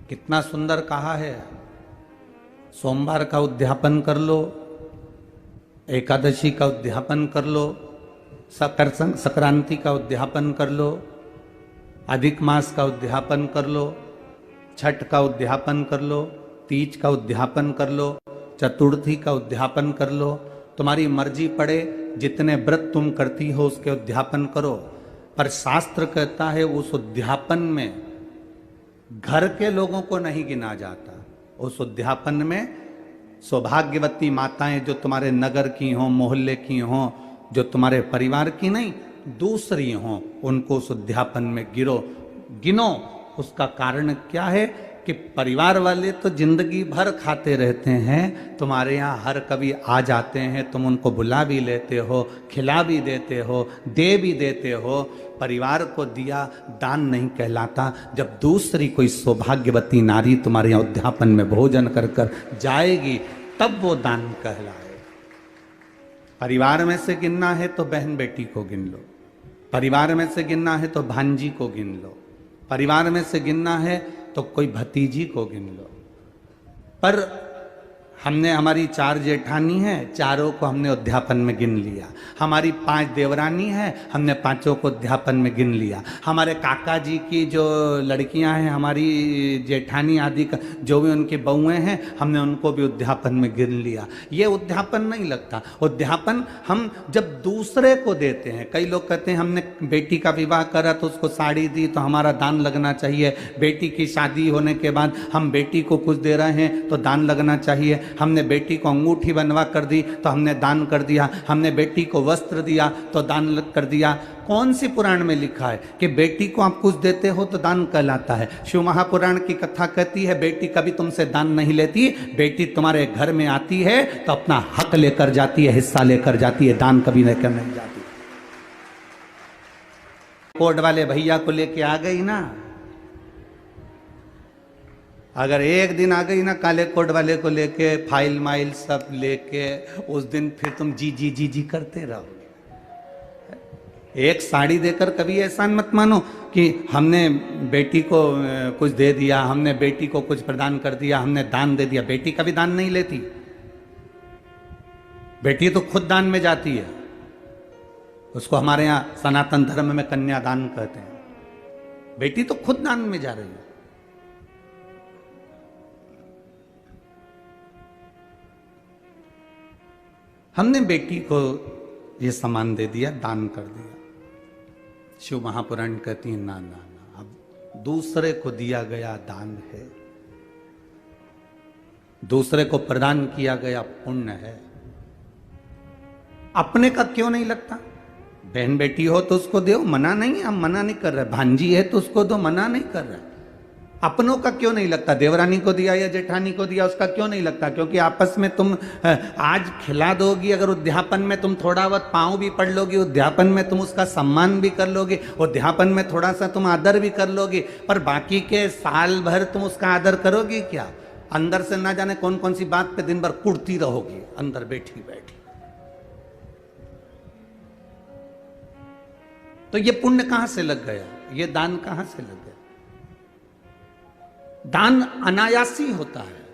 कितना सुंदर कहा है। सोमवार का उद्यापन कर लो, एकादशी का उद्यापन कर लो, संक्रांति का उद्यापन कर लो, अधिक मास का उद्यापन कर लो, छठ का उद्यापन कर लो, तीज का उद्यापन कर लो, चतुर्थी का उद्यापन कर लो। तुम्हारी मर्जी पड़े, जितने व्रत तुम करती हो उसके उद्यापन करो। पर शास्त्र कहता है उस उद्यापन में घर के लोगों को नहीं गिना जाता। उस उद्यापन में सौभाग्यवती माताएं जो तुम्हारे नगर की हों, मोहल्ले की हों, जो तुम्हारे परिवार की नहीं दूसरी हों, उनको उस उद्यापन में गिनो। उसका कारण क्या है कि परिवार वाले तो जिंदगी भर खाते रहते हैं, तुम्हारे यहाँ हर कभी आ जाते हैं, तुम उनको बुला भी लेते हो, खिला भी देते हो, दे भी देते हो। परिवार को दिया दान नहीं कहलाता। जब दूसरी कोई सौभाग्यवती नारी तुम्हारे यहाँ उद्यापन में भोजन कर कर जाएगी तब वो दान कहलाए। परिवार में से गिनना है तो बहन बेटी को गिन लो, परिवार में से गिनना है तो भांजी को गिन लो, परिवार में से गिनना है तो कोई भतीजी को गिन लो। पर हमने हमारी 4 जेठानी है, चारों को हमने उद्यापन में गिन लिया। हमारी 5 देवरानी है, हमने 5 को उद्यापन में गिन लिया। हमारे काका जी की जो लड़कियां हैं, हमारी जेठानी आदि का जो भी उनकी बहुएं हैं, हमने उनको भी उद्यापन में गिन लिया। ये उद्यापन नहीं लगता। उद्यापन हम जब दूसरे को देते हैं, कई लोग कहते हैं हमने बेटी का विवाह करा तो उसको साड़ी दी तो हमारा दान लगना चाहिए, बेटी की शादी होने के बाद हम बेटी को कुछ दे रहे हैं तो दान लगना चाहिए, हमने बेटी को अंगूठी बनवा कर दी तो हमने दान कर दिया, हमने बेटी को वस्त्र दिया तो दान कर दिया। कौन सी पुराण में लिखा है कि बेटी को आप कुछ देते हो तो दान कहलाता है? शिव महापुराण की कथा कहती है बेटी कभी तुमसे दान नहीं लेती, बेटी तुम्हारे घर में आती है तो अपना हक लेकर जाती है, हिस्सा लेकर जाती है, दान कभी लेकर नहीं जाती। कोर्ट वाले भैया को लेके आ गई ना, अगर एक दिन आ गई ना काले कोट वाले को लेके, फाइल माइल सब लेके, उस दिन फिर तुम जी जी जी जी करते रहोगे। एक साड़ी देकर कभी एहसान मत मानो कि हमने बेटी को कुछ दे दिया, हमने बेटी को कुछ प्रदान कर दिया, हमने दान दे दिया। बेटी कभी दान नहीं लेती, बेटी तो खुद दान में जाती है। उसको हमारे यहाँ सनातन धर्म में कन्यादान कहते हैं। बेटी तो खुद दान में जा रही है। हमने बेटी को ये सामान दे दिया, दान कर दिया। शिव महापुराण कहती है ना ना ना, अब दूसरे को दिया गया दान है, दूसरे को प्रदान किया गया पुण्य है। अपने का क्यों नहीं लगता? बहन बेटी हो तो उसको दो, मना नहीं, हम मना नहीं कर रहे। भांजी है तो उसको दो, मना नहीं कर रहे। अपनों का क्यों नहीं लगता? देवरानी को दिया या जेठानी को दिया, उसका क्यों नहीं लगता? क्योंकि आपस में तुम आज खिला दोगी, अगर उद्यापन में तुम थोड़ा बहुत पाँव भी पढ़ लोगी, उद्यापन में तुम उसका सम्मान भी कर लोगे, उद्यापन में थोड़ा सा तुम आदर भी कर लोगे, पर बाकी के साल भर तुम उसका आदर करोगी क्या? अंदर से ना जाने कौन कौन सी बात पे दिन भर कुड़ती रहोगी अंदर बैठी बैठी। तो ये पुण्य कहां से लग गया? ये दान कहां से लग गया? दान अनायासी होता है।